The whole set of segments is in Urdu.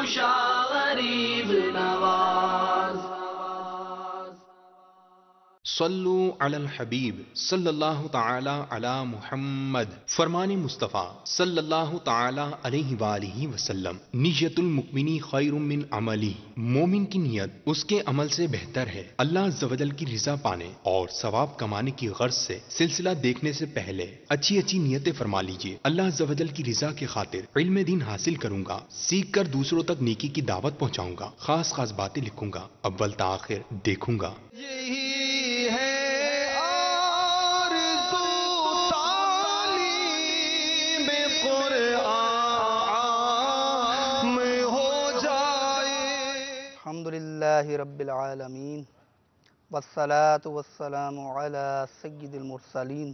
کوشا غریب نواز. صلو علی الحبیب صلی اللہ تعالی علی محمد. فرمان مصطفیٰ صلی اللہ تعالی علیہ وآلہ وسلم. نیت المؤمنی خیر من عملی. مومن کی نیت اس کے عمل سے بہتر ہے. اللہ عز و جل کی رضا پانے اور ثواب کمانے کی غرض سے سلسلہ دیکھنے سے پہلے اچھی اچھی نیتیں فرما لیجیے. اللہ عز و جل کی رضا کی خاطر علم دین حاصل کروں گا، سیکھ کر دوسروں تک نیکی کی دعوت پہنچاؤں گا، خاص خاص باتیں لکھوں گا، اول تاخر دیکھوں گا. الحمدللہ رب العالمین والصلاة والسلام علی سید المرسلین.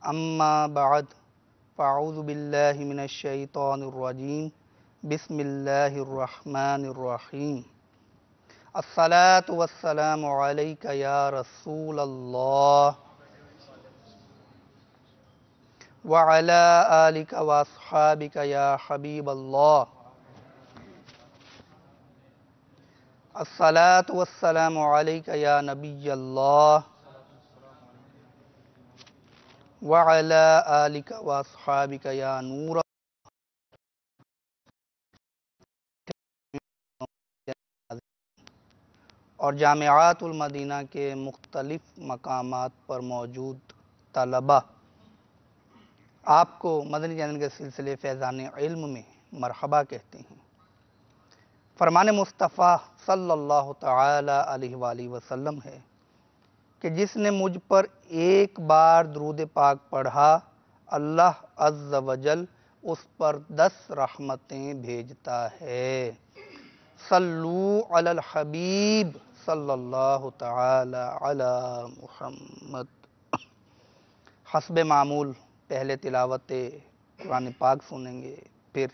اما بعد فاعوذ باللہ من الشیطان الرجیم. بسم اللہ الرحمن الرحیم. الصلاة والسلام علیک یا رسول اللہ وعلی آلک واصحابک یا حبیب اللہ. الصلاة والسلام علیک یا نبی اللہ وعلی آلک واصحابک یا نور. اور جامعات المدینہ کے مختلف مقامات پر موجود طلبہ، آپ کو مدنی چینل کے سلسلے فیضان علم میں مرحبا کہتے ہیں. فرمان مصطفیٰ صلی اللہ تعالی علیہ وآلہ وسلم ہے کہ جس نے مجھ پر ایک بار درود پاک پڑھا، اللہ عز و جل اس پر 10 رحمتیں بھیجتا ہے. صلو علی الحبیب صلی اللہ تعالی علی محمد. حسب معمول پہلے تلاوت قرآن پاک سنیں گے، پھر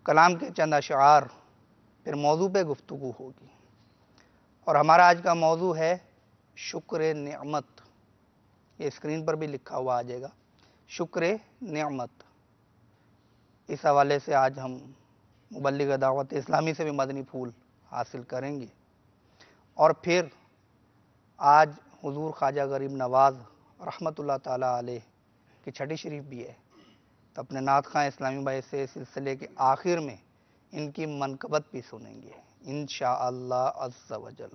کلام کے چند اشعار، پھر موضوع پہ گفتگو ہوگی. اور ہمارا آج کا موضوع ہے شکر نعمت. یہ اسکرین پر بھی لکھا ہوا آ جائے گا، شکر نعمت. اس حوالے سے آج ہم مبلغ دعوت اسلامی سے بھی مدنی پھول حاصل کریں گے. اور پھر آج حضور خواجہ غریب نواز رحمۃ اللہ تعالی علیہ کی چھٹی شریف بھی ہے، تو اپنے نعت خواں اسلامی بھائی سے سلسلے کے آخر میں ان کی منقبت بھی سنیں گے انشاءاللہ عز و جل.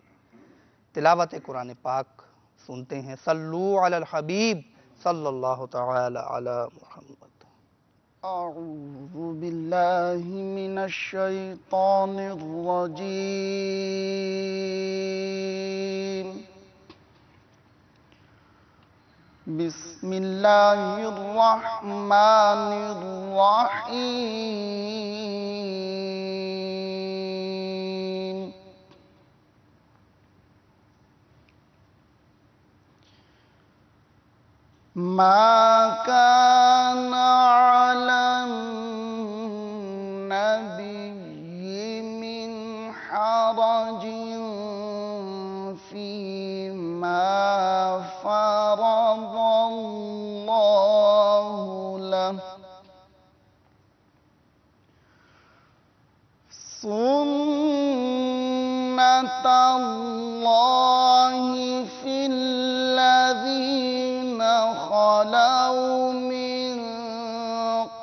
تلاوت قرآن پاک سنتے ہیں. صلو علی الحبیب صلی اللہ تعالی علی محمد. اعوذ باللہ من الشیطان الرجیم. بسم اللہ الرحمن الرحیم. ما كان على النبي من حرج فيما فرض الله له سنة الله في الذين خلوا من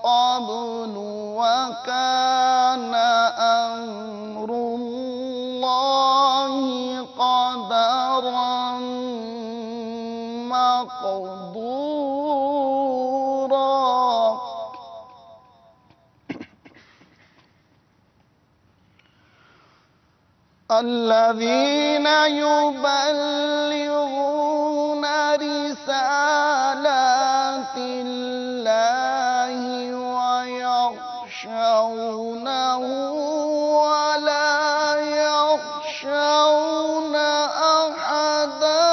قبل وكان أمر الله قدرا مقدورا. الذين يبلغون رسالات الله ويخشونه ولا يخشون أحدا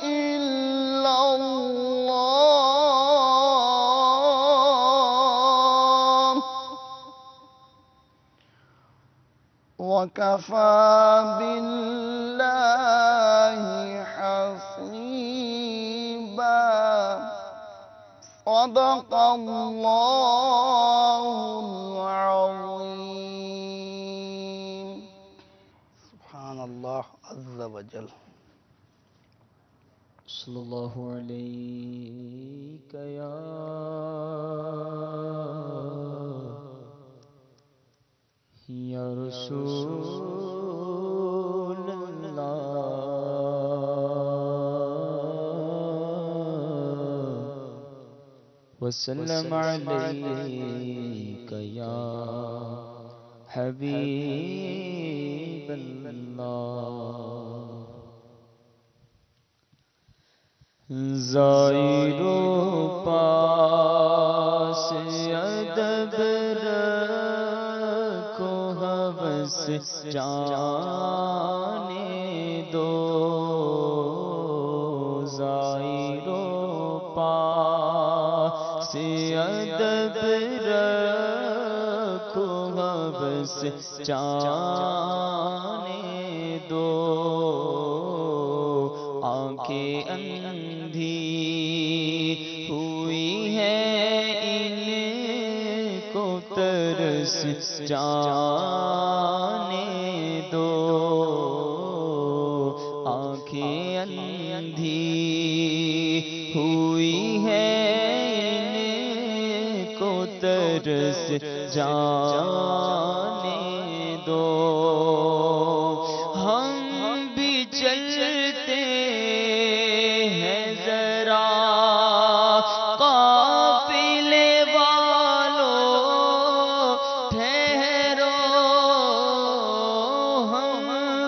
إلا الله وكفى بالله حسيبا. صدق الله العظيم. اللہ عز و جل. صلی اللہ علیہ یا رسول اللہ وسلم علیک یا حبیب اللہ. زائر و پاس ادب رکھو حوث جانے دو. زائر و پاس ادب رکھو حوث جانے دو. آنکھیں اندھی ہوئی ہیں ان کو ترس جانے دو. آنکھیں اندھی ہوئی ہیں ان کو ترس جانے دو. ہم بھی چلتے ہیں ذرا قافلے والوں ٹھہرو. ہم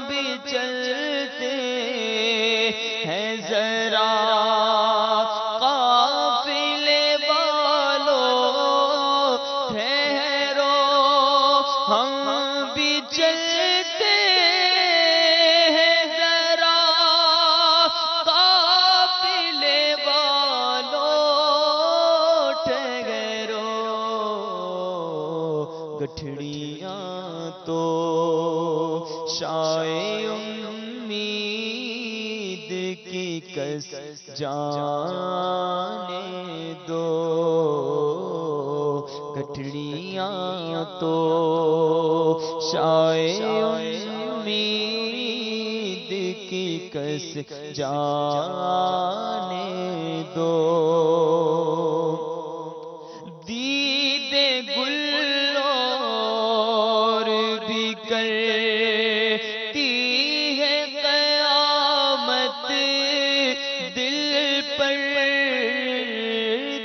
بھی چلتے ہیں ذرا قافلے والوں ٹھہرو. ہم بھی چلتے ہیں ذرا قافلے والوں ٹھہرو. گٹھڑیاں تو شائع امید کی کس جانے دو. گٹھڑیاں تو شائع امید کی کس جانے دو. دید گل اور بھی کرتی ہے قیامت دل پر.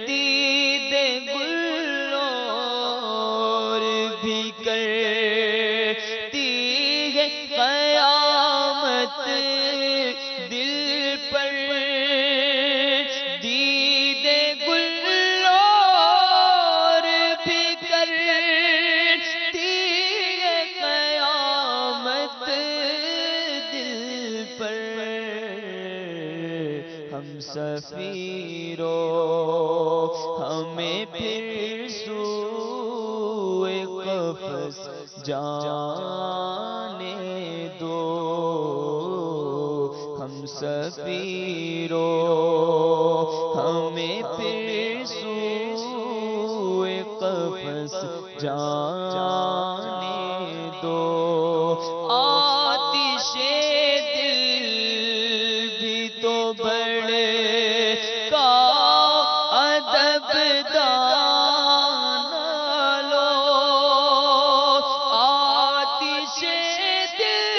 دید گل اور بھی کرتی ہے قیامت دل پر. دید گل اور بھی کرتی ہے قیامت دل پر. ہم سفیرو ہمیں پھر سوئے قفس جانے دو. ہم سفیرو ہمیں پھر سوئے قفس جانے دو. آتش دل بھی تو بڑے کا ادب دانا لو. آتش دل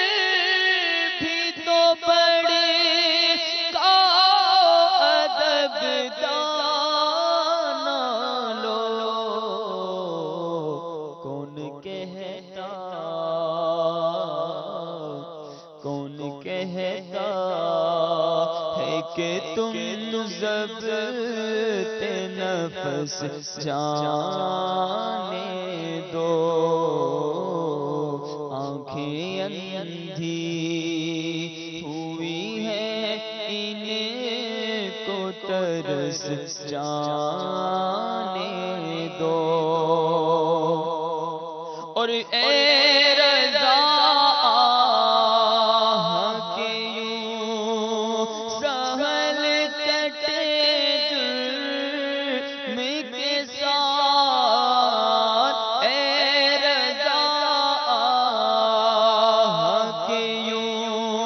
بھی تو بڑے کا ادب دانا لو. کون کہتا ہے کہ تم ضبط نفس جانے دو. آنکھیں اندھی ہوئی ہیں ان کو ترس جانے دو. اور اے رضا کہ یوں سہل کٹے جرم کے ساتھ. اے رضا کہ یوں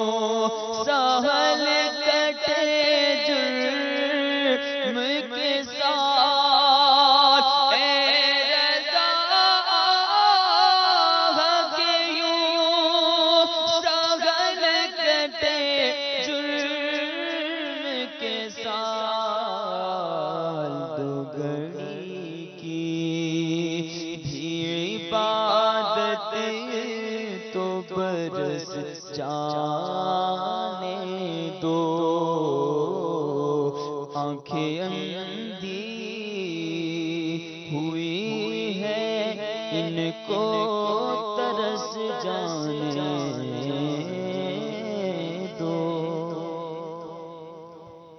تو برس جانے دو، آنکھیں اندھی ہوئی ہے ان کو ترس جانے دو۔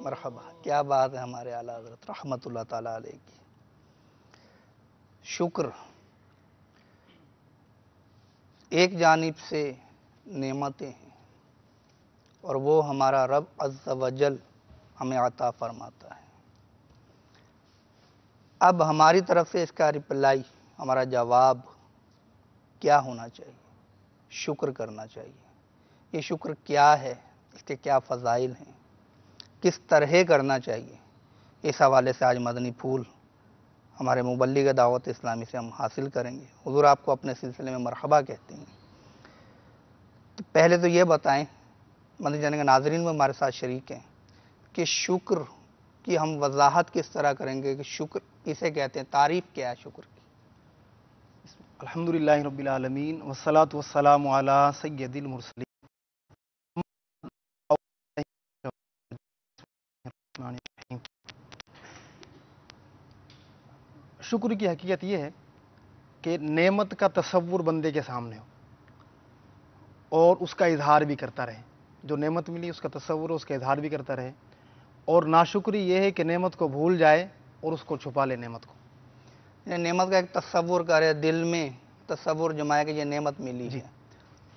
مرحبا، کیا بات ہے ہمارے اعلیٰ حضرت رحمت اللہ تعالیٰ علیہ کی۔ شکر ایک جانب سے نعمتیں ہیں اور وہ ہمارا رب عز و جل ہمیں عطا فرماتا ہے۔ اب ہماری طرف سے اس کا رپلائی، ہمارا جواب کیا ہونا چاہیے؟ شکر کرنا چاہیے۔ یہ شکر کیا ہے، اس کے کیا فضائل ہیں، کس طرح کرنا چاہیے، اس حوالے سے آج مدنی پھول ہمارے مبلغ دعوت اسلامی سے ہم حاصل کریں گے۔ حضور آپ کو اپنے سلسلے میں مرحبا کہتے ہیں۔ تو پہلے تو یہ بتائیں، مدنی چینل کے ناظرین میں ہمارے ساتھ شریک ہیں، کہ شکر کی ہم وضاحت کس طرح کریں گے کہ شکر اسے کہتے ہیں، تعریف کیا ہے شکر کی؟ الحمدللہ رب العالمین والصلاة والسلام علی سید المرسلین۔ شکر کی حقیقت یہ ہے کہ نعمت کا تصور بندے کے سامنے ہو اور اس کا اظہار بھی کرتا رہے۔ جو نعمت ملی اس کا تصور ہو، اس کا اظہار بھی کرتا رہے۔ اور ناشکری یہ ہے کہ نعمت کو بھول جائے اور اس کو چھپا لے نعمت کو۔ نعمت کا ایک تصور کرے، دل میں تصور جمائے کہ یہ نعمت ملی ہے۔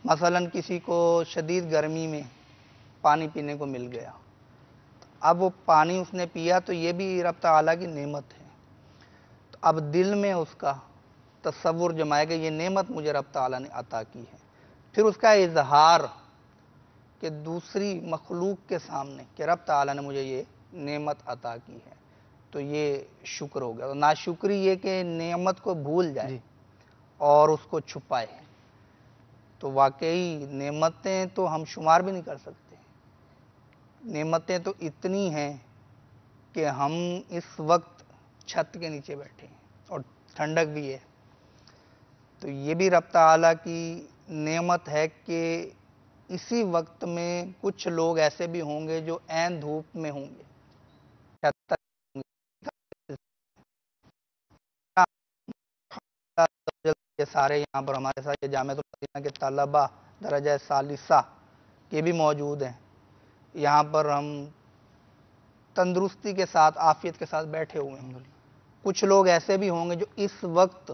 مثلا کسی کو شدید گرمی میں پانی پینے کو مل گیا، اب وہ پانی اس نے پیا تو یہ بھی رب تعالیٰ کی نعمت ہے۔ تو اب دل میں اس کا تصور جمائے کہ یہ نعمت مجھے رب تعالیٰ نے عطا کی ہے، پھر اس کا اظہار کہ دوسری مخلوق کے سامنے کہ رب تعالیٰ نے مجھے یہ نعمت عطا کی ہے، تو یہ شکر ہو گیا۔ ناشکری یہ کہ نعمت کو بھول جائے اور اس کو چھپائے، تو واقعی نعمتیں تو ہم شمار بھی نہیں کر سکتے۔ نعمتیں تو اتنی ہیں کہ ہم اس وقت چھت کے نیچے بیٹھے ہیں اور ٹھنڈک بھی ہے، تو یہ بھی رب تعالیٰ کی نعمت ہے کہ اسی وقت میں کچھ لوگ ایسے بھی ہوں گے جو عین دھوپ میں ہوں گے، یہ سارے یہاں پر ہمارے ساتھ جامعۃ المدینہ کے طلباء درجہ ثالثہ کے بھی موجود ہیں۔ یہاں پر ہم تندرستی کے ساتھ، عافیت کے ساتھ بیٹھے ہوئے ہیں۔ کچھ لوگ ایسے بھی ہوں گے جو اس وقت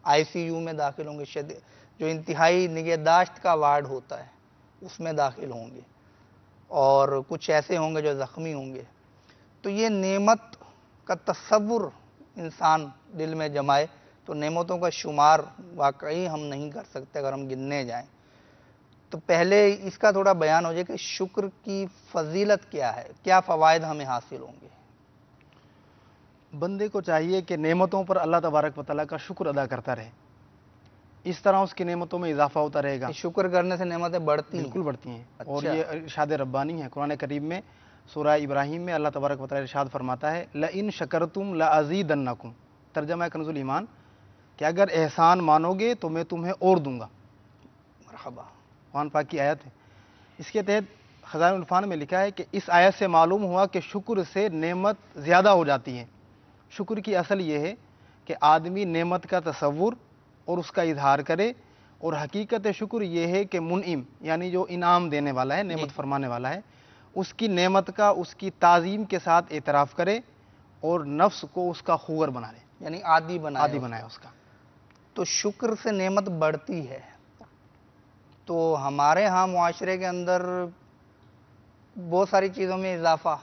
آئی سی یو میں داخل ہوں گے، جو انتہائی نگہداشت کا وارڈ ہوتا ہے اس میں داخل ہوں گے، اور کچھ ایسے ہوں گے جو زخمی ہوں گے۔ تو یہ نعمت کا تصور انسان دل میں جمائے تو نعمتوں کا شمار واقعی ہم نہیں کر سکتے اگر ہم گننے جائیں۔ تو پہلے اس کا تھوڑا بیان ہو جائے کہ شکر کی فضیلت کیا ہے، کیا فوائد ہمیں حاصل ہوں گے۔ بندے کو چاہیے کہ نعمتوں پر اللہ تبارک و تعالیٰ کا شکر ادا کرتا رہے، اس طرح اس کی نعمتوں میں اضافہ ہوتا رہے گا۔ شکر کرنے سے نعمتیں بڑھتی ہیں، بالکل بڑھتی ہیں۔ اور اچھا۔ یہ ارشاد ربانی ہے قرآن کریم میں، سورہ ابراہیم میں اللہ تبارک و تعالیٰ ارشاد فرماتا ہے لَإِن شَكَرْتُمْ لَأَزِيدَنَّكُمْ، ترجمہ ہے کنز الایمان، کہ اگر احسان مانو گے تو میں تمہیں اور دوں گا۔ مرحبا۔ قرآن پاک کی آیت ہے۔ اس کے تحت خزائن العرفان میں لکھا ہے کہ اس آیت سے معلوم ہوا کہ شکر سے نعمت زیادہ ہو جاتی ہے۔ شکر کی اصل یہ ہے کہ آدمی نعمت کا تصور اور اس کا اظہار کرے، اور حقیقت شکر یہ ہے کہ منعم یعنی جو انعام دینے والا ہے، نعمت فرمانے والا ہے، اس کی نعمت کا اس کی تعظیم کے ساتھ اعتراف کرے اور نفس کو اس کا خوگر بنا لے، یعنی عادی بنائے اس کا۔ تو شکر سے نعمت بڑھتی ہے۔ تو ہمارے ہاں معاشرے کے اندر بہت ساری چیزوں میں اضافہ،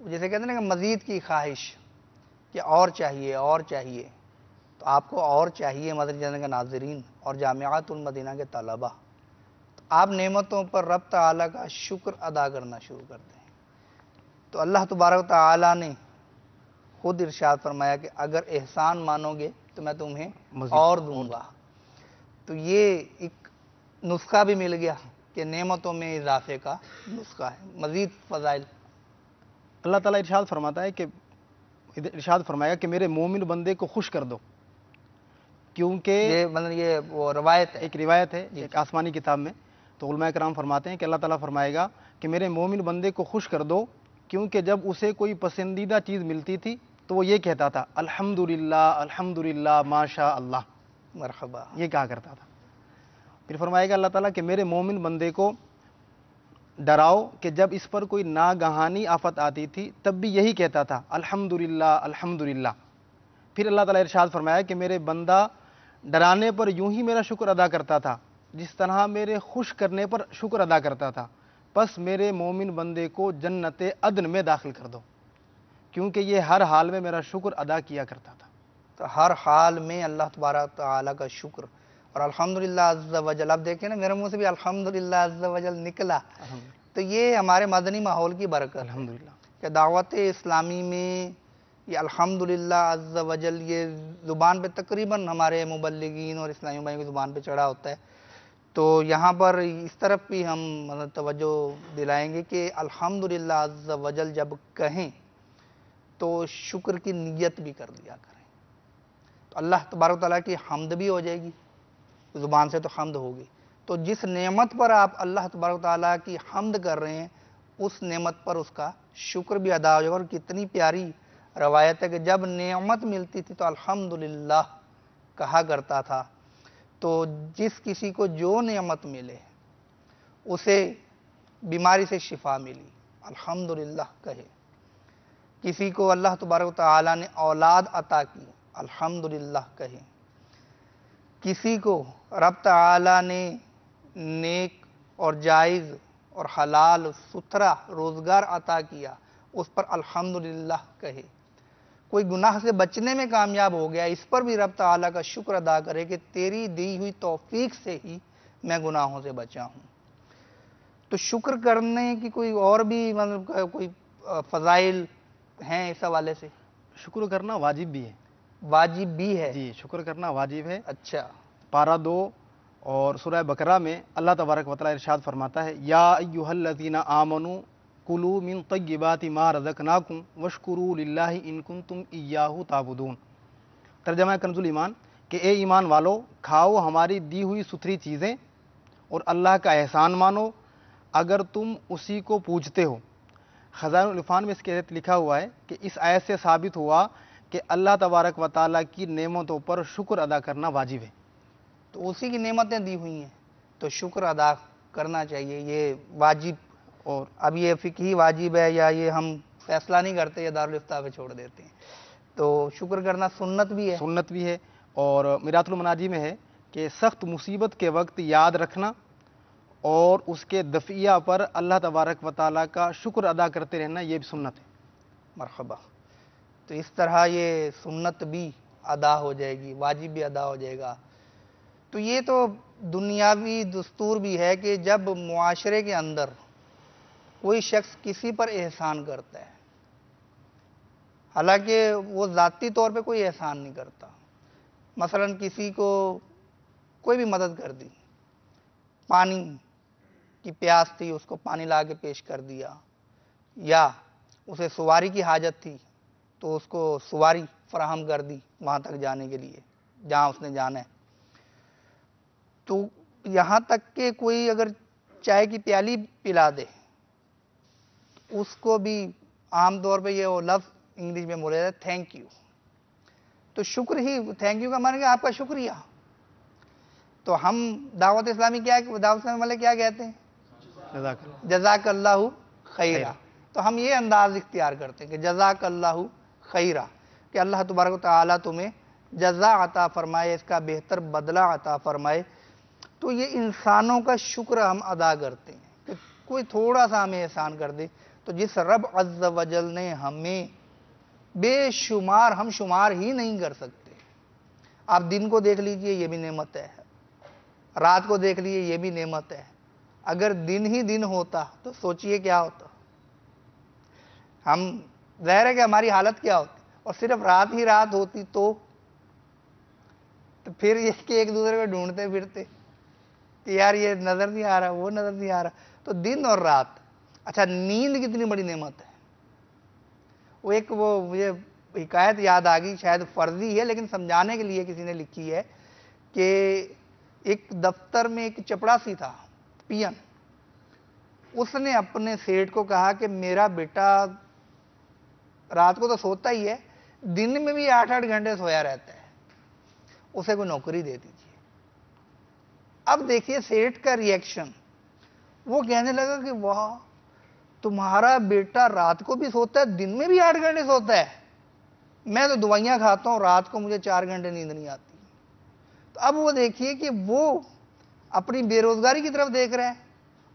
جیسے کہتے ہیں نا کہ مزید کی خواہش کہ اور چاہیے اور چاہیے، تو آپ کو اور چاہیے مدنی چینل کے ناظرین اور جامعۃ المدینہ کے طلباء، تو آپ نعمتوں پر رب تعالیٰ کا شکر ادا کرنا شروع کر دیں۔ تو اللہ تبارک تعالیٰ نے خود ارشاد فرمایا کہ اگر احسان مانو گے تو میں تمہیں اور دوں گا۔ تو یہ ایک نسخہ بھی مل گیا کہ نعمتوں میں اضافے کا نسخہ ہے، مزید فضائل۔ اللہ تعالیٰ ارشاد فرماتا ہے کہ ارشاد فرمایا کہ میرے مومن بندے کو خوش کر دو، کیونکہ یہ مطلب یہ وہ روایت ہے. ایک روایت ہے ایک آسمانی کتاب میں، تو علماء کرام فرماتے ہیں کہ اللہ تعالیٰ فرمائے گا کہ میرے مومن بندے کو خوش کر دو، کیونکہ جب اسے کوئی پسندیدہ چیز ملتی تھی تو وہ یہ کہتا تھا الحمدللہ الحمدللہ ماشاء اللہ، مرحبا. یہ کہا کرتا تھا. پھر فرمائے گا اللہ تعالیٰ کہ میرے مومن بندے کو ڈراؤ کہ جب اس پر کوئی ناگہانی آفت آتی تھی تب بھی یہی کہتا تھا الحمدللہ الحمدللہ. پھر اللہ تعالیٰ ارشاد فرمایا کہ میرے بندہ ڈرانے پر یوں ہی میرا شکر ادا کرتا تھا جس طرح میرے خوش کرنے پر شکر ادا کرتا تھا، پس میرے مومن بندے کو جنت عدن میں داخل کر دو، کیونکہ یہ ہر حال میں میرا شکر ادا کیا کرتا تھا. تو ہر حال میں اللہ تبارک تعالیٰ کا شکر. اور الحمدللہ عز و جل، اب دیکھیں نا میرے منہ سے بھی الحمدللہ عز و جل نکلا. تو یہ ہمارے مدنی ماحول کی برکت ہے الحمدللہ. کہ دعوت اسلامی میں یہ الحمدللہ عز و جل یہ زبان پہ تقریباً ہمارے مبلغین اور اسلامی بھائیوں کی زبان پہ چڑھا ہوتا ہے. تو یہاں پر اس طرف بھی ہم مطلب توجہ دلائیں گے کہ الحمدللہ عز و جل جب کہیں تو شکر کی نیت بھی کر لیا کریں. تو اللہ تبارک تعالیٰ کی حمد بھی ہو جائے گی، زبان سے تو حمد ہوگی. تو جس نعمت پر آپ اللہ تبارک تعالیٰ کی حمد کر رہے ہیں اس نعمت پر اس کا شکر بھی ادا ہو جائے گا. اور کتنی پیاری روایت ہے کہ جب نعمت ملتی تھی تو الحمدللہ کہا کرتا تھا. تو جس کسی کو جو نعمت ملے اسے بیماری سے شفا ملی الحمدللہ کہے. کسی کو اللہ تبارک تعالیٰ نے اولاد عطا کی الحمدللہ کہے. کسی کو رب تعالیٰ نے نیک اور جائز اور حلال ستھرا روزگار عطا کیا اس پر الحمدللہ کہے. کوئی گناہ سے بچنے میں کامیاب ہو گیا اس پر بھی رب تعالیٰ کا شکر ادا کرے کہ تیری دی ہوئی توفیق سے ہی میں گناہوں سے بچا ہوں. تو شکر کرنے کی کوئی اور بھی مطلب کوئی فضائل ہیں اس حوالے سے؟ شکر کرنا واجب بھی ہے. واجب بھی ہے؟ جی شکر کرنا واجب ہے. اچھا. پارہ 2 اور سورہ بقرہ میں اللہ تبارک و تعالیٰ ارشاد فرماتا ہے یا ایھا الذین آمنوا کلوا من طیبات ما رزقناکم واشکروا للہ ان کنتم ایاہ تعبدون. ترجمہ کنز الایمان کہ اے ایمان والو کھاؤ ہماری دی ہوئی ستھری چیزیں اور اللہ کا احسان مانو اگر تم اسی کو پوجتے ہو. خزائن العرفان میں اس کے تحت لکھا ہوا ہے کہ اس آیت سے ثابت ہوا کہ اللہ تبارک و تعالیٰ کی نعمتوں پر شکر ادا کرنا واجب ہے. تو اسی کی نعمتیں دی ہوئی ہیں تو شکر ادا کرنا چاہیے، یہ واجب. اور اب یہ فقہی واجب ہے یا یہ ہم فیصلہ نہیں کرتے یا دارالافتاء پہ چھوڑ دیتے ہیں. تو شکر کرنا سنت بھی ہے. سنت بھی ہے. اور میرات المناجی میں ہے کہ سخت مصیبت کے وقت یاد رکھنا اور اس کے دفعیہ پر اللہ تبارک و تعالیٰ کا شکر ادا کرتے رہنا یہ بھی سنت ہے. مرحبا. تو اس طرح یہ سنت بھی ادا ہو جائے گی، واجب بھی ادا ہو جائے گا. تو یہ تو دنیاوی دستور بھی ہے کہ جب معاشرے کے اندر کوئی شخص کسی پر احسان کرتا ہے، حالانکہ وہ ذاتی طور پہ کوئی احسان نہیں کرتا، مثلا کسی کو کوئی بھی مدد کر دی، پانی کی پیاس تھی اس کو پانی لا کے پیش کر دیا، یا اسے سواری کی حاجت تھی تو اس کو سواری فراہم کر دی وہاں تک جانے کے لیے جہاں اس نے جانا ہے. تو یہاں تک کہ کوئی اگر چائے کی پیالی پلا دے اس کو بھی عام طور پہ یہ وہ لفظ انگلش میں بولے جاتا ہے تھینک یو. تو شکر ہی تھینک یو کا معنی کہ آپ کا شکریہ. تو ہم دعوت اسلامی دعوت اسلامی والے کیا کہتے ہیں؟ جزاک اللہ خیرہ. تو ہم یہ انداز اختیار کرتے ہیں کہ جزاک اللہ خیرہ، کہ اللہ تبارک و تعالیٰ تمہیں جزا عطا فرمائے، اس کا بہتر بدلہ عطا فرمائے. تو یہ انسانوں کا شکر ہم ادا کرتے ہیں کہ کوئی تھوڑا سا ہمیں احسان کر دے. تو جس رب عز و جل نے ہمیں بے شمار، ہم شمار ہی نہیں کر سکتے. آپ دن کو دیکھ لیجئے یہ بھی نعمت ہے، رات کو دیکھ لیجئے یہ بھی نعمت ہے. اگر دن ہی دن ہوتا تو سوچئے کیا ہوتا. ہم ظاہر ہے کہ ہماری حالت کیا ہوتی، اور صرف رات ہی رات ہوتی تو پھر یہ کہ ایک دوسرے کو ڈھونڈتے پھرتے کہ یار یہ نظر نہیں آ رہا، وہ نظر نہیں آ رہا. تو دن اور رات. اچھا نیند کتنی بڑی نعمت ہے. وہ ایک وہ مجھے حکایت یاد آ گئی، شاید فرضی ہے لیکن سمجھانے کے لیے کسی نے لکھی ہے کہ ایک دفتر میں ایک چپڑاسی تھا، پین، اس نے اپنے سیٹھ کو کہا کہ میرا بیٹا رات کو تو سوتا ہی ہے، دن میں بھی 8-8 گھنٹے سویا رہتا ہے، اسے کوئی نوکری دے دیجیے۔ اب دیکھیے سیٹھ کا ریئیکشن، وہ کہنے لگا کہ واہ، تمہارا بیٹا رات کو بھی سوتا ہے، دن میں بھی 8 گھنٹے سوتا ہے، میں تو دوائیاں کھاتا ہوں، رات کو مجھے 4 گھنٹے نیند نہیں آتی۔ تو اب وہ دیکھیے کہ وہ اپنی بے روزگاری کی طرف دیکھ رہا ہے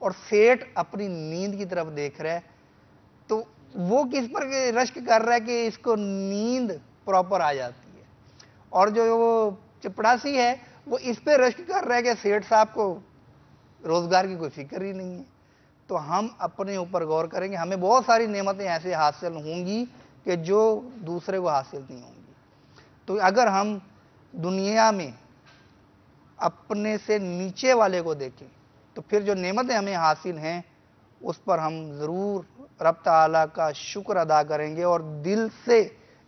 اور سیٹھ اپنی نیند کی طرف دیکھ رہا ہے، تو وہ کس پر رشک کر رہا ہے کہ اس کو نیند پراپر آ جاتی ہے، اور جو وہ چپڑاسی ہے وہ اس پہ رشک کر رہا ہے کہ سیٹھ صاحب کو روزگار کی کوئی فکر ہی نہیں ہے۔ تو ہم اپنے اوپر غور کریں گے، ہمیں بہت ساری نعمتیں ایسے حاصل ہوں گی کہ جو دوسرے کو حاصل نہیں ہوں گی۔ تو اگر ہم دنیا میں اپنے سے نیچے والے کو دیکھیں تو پھر جو نعمتیں ہمیں حاصل ہیں اس پر ہم ضرور رب تعالیٰ کا شکر ادا کریں گے، اور دل سے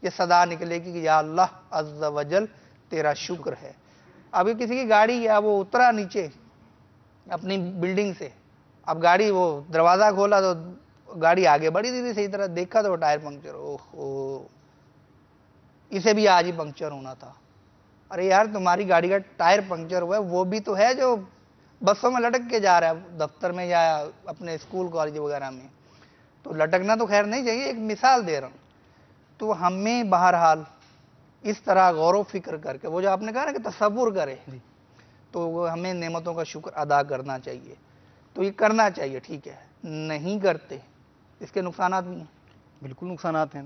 یہ صدا نکلے گی کہ یا اللہ عز و جل تیرا شکر ہے۔ ابھی کسی کی گاڑی ہے، وہ اترا نیچے اپنی بلڈنگ سے، اب گاڑی وہ دروازہ کھولا تو گاڑی آگے بڑھی تھی صحیح طرح، دیکھا تو وہ ٹائر پنکچر، اوہو اسے بھی آج ہی پنکچر ہونا تھا۔ ارے یار تمہاری گاڑی کا ٹائر پنکچر ہوا ہے، وہ بھی تو ہے جو بسوں میں لٹک کے جا رہا ہے دفتر میں یا اپنے اسکول کالج وغیرہ میں، تو لٹکنا تو خیر نہیں چاہیے، ایک مثال دے رہا ہوں۔ تو ہمیں بہرحال اس طرح غور و فکر کر کے، وہ جو آپ نے کہا نا کہ تصور کرے، تو وہ ہمیں نعمتوں کا شکر ادا کرنا چاہیے۔ تو یہ کرنا چاہیے، ٹھیک ہے، نہیں کرتے اس کے نقصانات بھی ہیں۔ بالکل نقصانات ہیں،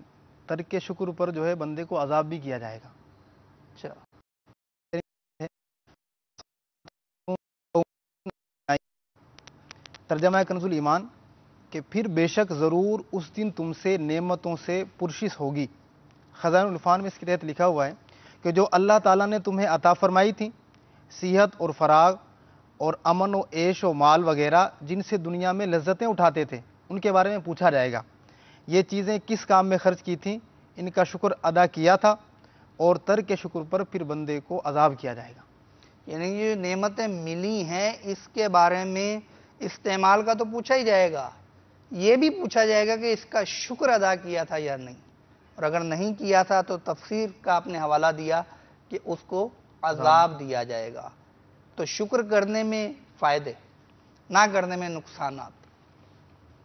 ترک شکر پر جو ہے بندے کو عذاب بھی کیا جائے گا۔ اچھا، ترجمہ کنز الایمان کہ پھر بے شک ضرور اس دن تم سے نعمتوں سے پرشش ہوگی۔ خزائن العرفان میں اس کے تحت لکھا ہوا ہے کہ جو اللہ تعالیٰ نے تمہیں عطا فرمائی تھی، صحت اور فراغ اور امن و عیش و مال وغیرہ، جن سے دنیا میں لذتیں اٹھاتے تھے، ان کے بارے میں پوچھا جائے گا۔ یہ چیزیں کس کام میں خرچ کی تھیں، ان کا شکر ادا کیا تھا، اور ترک شکر پر پھر بندے کو عذاب کیا جائے گا۔ یعنی یہ نعمتیں ملی ہیں اس کے بارے میں استعمال کا تو پوچھا ہی جائے گا، یہ بھی پوچھا جائے گا کہ اس کا شکر ادا کیا تھا یا نہیں، اور اگر نہیں کیا تھا تو تفسیر کا آپ نے حوالہ دیا کہ اس کو عذاب دیا جائے گا۔ تو شکر کرنے میں فائدے، نہ کرنے میں نقصانات،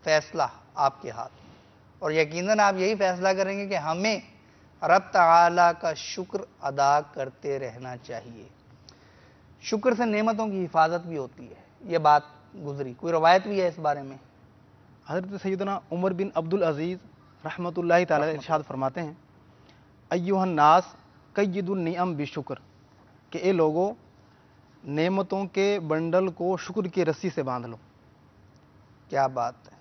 فیصلہ آپ کے ہاتھ میں، اور یقیناً آپ یہی فیصلہ کریں گے کہ ہمیں رب تعالیٰ کا شکر ادا کرتے رہنا چاہیے۔ شکر سے نعمتوں کی حفاظت بھی ہوتی ہے، یہ بات گزری، کوئی روایت بھی ہے اس بارے میں؟ حضرت سیدنا عمر بن عبد العزیز رحمۃ اللہ تعالی ارشاد فرماتے ہیں، ایھا الناس قید النعم بالشکر، کہ اے لوگو نعمتوں کے بنڈل کو شکر کی رسی سے باندھ لو۔ کیا بات ہے،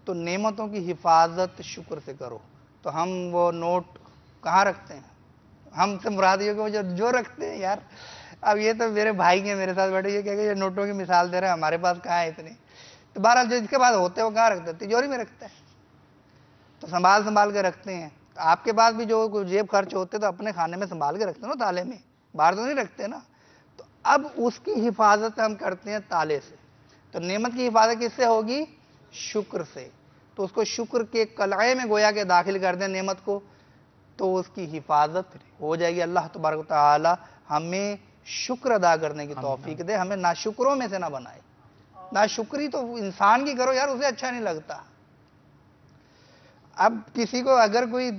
تو نعمتوں کی حفاظت شکر سے کرو۔ تو ہم وہ نوٹ کہاں رکھتے ہیں؟ ہم سے مرادیوں کے جو رکھتے ہیں یار، اب یہ تو میرے بھائی کے میرے ساتھ بیٹھے، یہ کہہ کہ یہ نوٹوں کی مثال دے رہے ہیں، ہمارے پاس کہاں ہے اتنے؟ تو بہرحال جو اس کے پاس ہوتے ہیں وہ کہاں رکھتے ہیں؟ تجوری میں رکھتے ہیں، تو سنبھال کے رکھتے ہیں۔ آپ کے پاس بھی جو جیب خرچ ہوتے تو اپنے کھانے میں سنبھال کے رکھتے ہیں نا، تالے میں، باہر تو نہیں رکھتے نا۔ تو اب اس کی حفاظت ہم کرتے ہیں تالے سے۔ تو نعمت کی حفاظت کس سے ہوگی؟ شکر سے۔ تو اس کو شکر کے قلعے میں گویا کہ داخل کر دیں نعمت کو، تو اس کی حفاظت ہو جائے گی۔ اللہ تبارک و تعالی ہمیں شکر ادا کرنے کی توفیق دے، ہمیں ناشکروں میں سے نہ بنائے۔ ناشکری تو انسان کی کرو یار، اسے اچھا نہیں لگتا۔ اب کسی کو اگر کوئی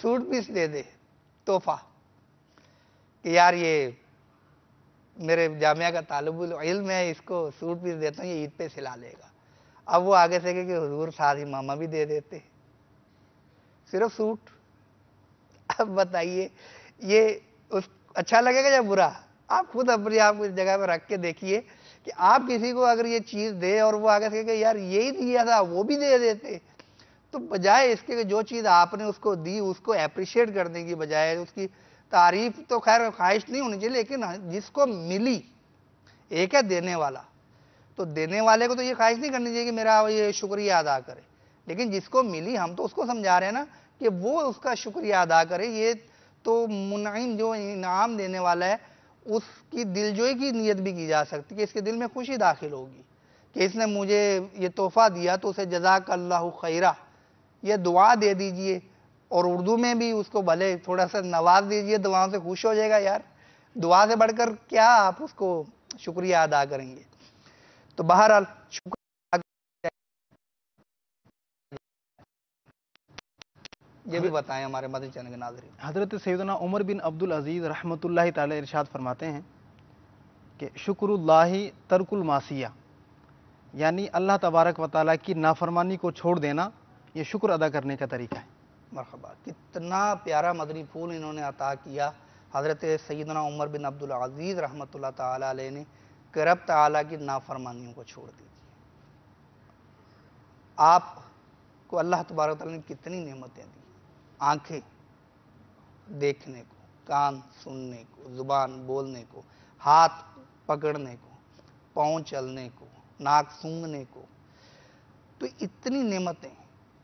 سوٹ پیس دے دے تحفہ کہ یار یہ میرے جامعہ کا طالب العلم ہے، اس کو سوٹ پیس دیتا ہوں، یہ عید پہ سلا لے گا۔ اب وہ آگے سے کہ حضور ساتھ امامہ بھی دے دیتے، صرف سوٹ۔ اب بتائیے یہ اچھا لگے گا یا برا؟ آپ خود اپنی آپ کو اس جگہ پہ رکھ کے دیکھیے کہ آپ کسی کو اگر یہ چیز دے اور وہ آگے سے کہ یار یہی دیا تھا، وہ بھی دے دیتے، تو بجائے اس کے کہ جو چیز آپ نے اس کو دی اس کو اپریشیٹ کرنے کی بجائے اس کی تعریف تو خیر خواہش نہیں ہونی چاہیے، لیکن جس کو ملی، ایک ہے دینے والا، تو دینے والے کو تو یہ خواہش نہیں کرنی چاہیے کہ میرا یہ شکریہ ادا کرے، لیکن جس کو ملی ہم تو اس کو سمجھا رہے ہیں نا کہ وہ اس کا شکریہ ادا کرے۔ یہ تو منعم جو انعام دینے والا ہے اس کی دلجوئی کی نیت بھی کی جا سکتی کہ اس کے دل میں خوشی داخل ہوگی کہ اس نے مجھے یہ تحفہ دیا تو اسے جزاک اللہ خیرہ یہ دعا دے دیجئے، اور اردو میں بھی اس کو بھلے تھوڑا سا نواز دیجئے، دعاؤں سے خوش ہو جائے گا یار، دعا سے بڑھ کر کیا آپ اس کو شکریہ ادا کریں گے۔ تو بہرحال شکر یہ بھی بتائیں ہمارے مدنی چینل کے ناظرین۔ حضرت سیدنا عمر بن عبدالعزیز رحمۃ اللہ تعالی ارشاد فرماتے ہیں کہ شکر اللہ ترک المعصیہ، یعنی اللہ تبارک و تعالیٰ کی نافرمانی کو چھوڑ دینا یہ شکر ادا کرنے کا طریقہ ہے۔ مرحبا، کتنا پیارا مدنی پھول انہوں نے عطا کیا حضرت سیدنا عمر بن عبدالعزیز رحمۃ اللہ تعالی علیہ نے کہ رب تعالیٰ کی نافرمانیوں کو چھوڑ دیجیے۔ آپ کو اللہ تبارک و تعالیٰ نے کتنی نعمتیں دی، آنکھیں دیکھنے کو، کان سننے کو، زبان بولنے کو، ہاتھ پکڑنے کو، پاؤں چلنے کو، ناک سونگھنے کو، تو اتنی نعمتیں،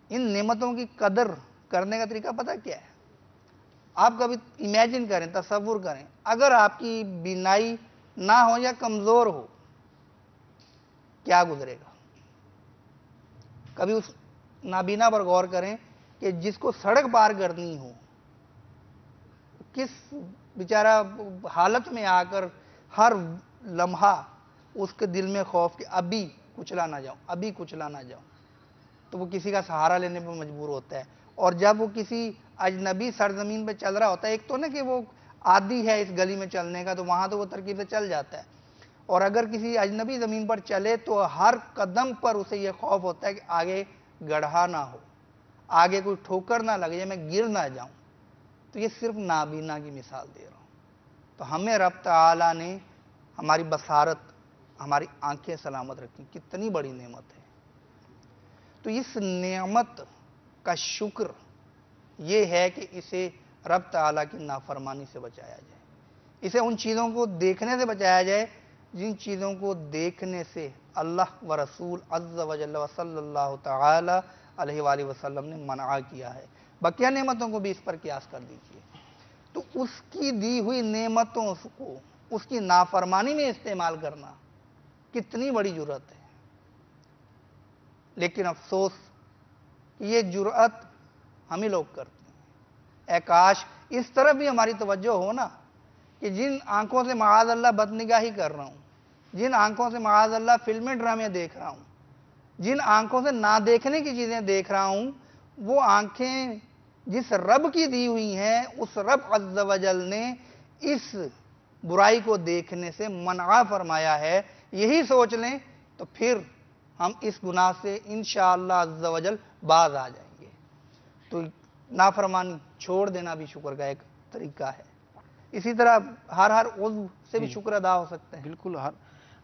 ان نعمتوں کی قدر کرنے کا طریقہ پتہ کیا ہے؟ آپ کبھی امیجن کریں، تصور کریں، اگر آپ کی بینائی نہ ہو یا کمزور ہو، کیا گزرے گا؟ کبھی اس نابینا پر غور کریں کہ جس کو سڑک پار کرنی ہو، کس بیچارہ حالت میں آ کر ہر لمحہ اس کے دل میں خوف کہ ابھی کچلا نہ جاؤں، ابھی کچلا نہ جاؤں، تو وہ کسی کا سہارا لینے پر مجبور ہوتا ہے۔ اور جب وہ کسی اجنبی سرزمین پہ چل رہا ہوتا ہے، ایک تو نا کہ وہ عادی ہے اس گلی میں چلنے کا، تو وہاں تو وہ ترکیب سے چل جاتا ہے، اور اگر کسی اجنبی زمین پر چلے تو ہر قدم پر اسے یہ خوف ہوتا ہے کہ آگے گڑھا نہ ہو، آگے کوئی ٹھوکر نہ لگ جائے، میں گر نہ جاؤں۔ تو یہ صرف نابینا کی مثال دے رہا ہوں۔ تو ہمیں رب تعالیٰ نے ہماری بصارت، ہماری آنکھیں سلامت رکھی، کتنی بڑی نعمت ہے۔ تو اس نعمت کا شکر یہ ہے کہ اسے رب تعالیٰ کی نافرمانی سے بچایا جائے، اسے ان چیزوں کو دیکھنے سے بچایا جائے جن چیزوں کو دیکھنے سے اللہ و رسول عز و جل و صلی اللہ تعالی علیہ وآلہ وسلم نے منع کیا ہے۔ بقیہ نعمتوں کو بھی اس پر قیاس کر دیجئے۔ تو اس کی دی ہوئی نعمتوں کو اس کی نافرمانی میں استعمال کرنا کتنی بڑی جرأت ہے، لیکن افسوس یہ جرأت ہم ہی لوگ کرتے ہیں۔ اے کاش اس طرف بھی ہماری توجہ ہو نا کہ جن آنکھوں سے معاذ اللہ بدنگاہی کر رہا ہوں، جن آنکھوں سے معاذ اللہ فلمیں ڈرامے دیکھ رہا ہوں، جن آنکھوں سے نہ دیکھنے کی چیزیں دیکھ رہا ہوں، وہ آنکھیں جس رب کی دی ہوئی ہیں، اس رب عز و جل نے اس برائی کو دیکھنے سے منع فرمایا ہے۔ یہی سوچ لیں تو پھر ہم اس گناہ سے انشاءاللہ عز و جل باز آ جائیں گے۔ تو نافرمانی چھوڑ دینا بھی شکر کا ایک طریقہ ہے۔ اسی طرح ہر عضو سے بھی شکر ادا ہو سکتا ہے۔ بالکل،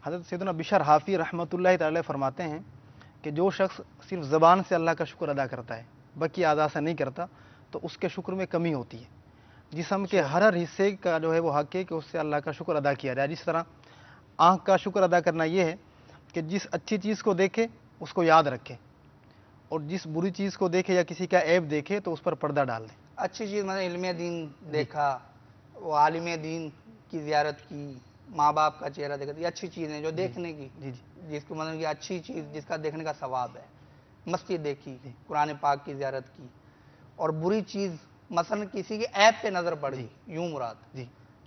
حضرت سیدنا بشر حافی رحمۃ اللہ تعالی فرماتے ہیں کہ جو شخص صرف زبان سے اللہ کا شکر ادا کرتا ہے، باقی اعضاء سے نہیں کرتا، تو اس کے شکر میں کمی ہوتی ہے۔ جسم کے ہر حصے کا جو ہے وہ حق ہے کہ اس سے اللہ کا شکر ادا کیا جائے۔ جس طرح آنکھ کا شکر ادا کرنا یہ ہے کہ جس اچھی چیز کو دیکھے اس کو یاد رکھے، اور جس بری چیز کو دیکھے یا کسی کا عیب دیکھے تو اس پر پردہ ڈال دے۔ اچھی چیز میں نے علم دین دیکھا، وہ عالم دین کی زیارت کی، ماں باپ کا چہرہ دیکھا، یہ اچھی چیز ہے جو دیکھنے کی، جس کو مطلب کہ اچھی چیز جس کا دیکھنے کا ثواب ہے۔ مسجد دیکھی، قرآن پاک کی زیارت کی، اور بری چیز مثلا کسی کے عیب پہ نظر پڑ گئی، یوں مراد جی،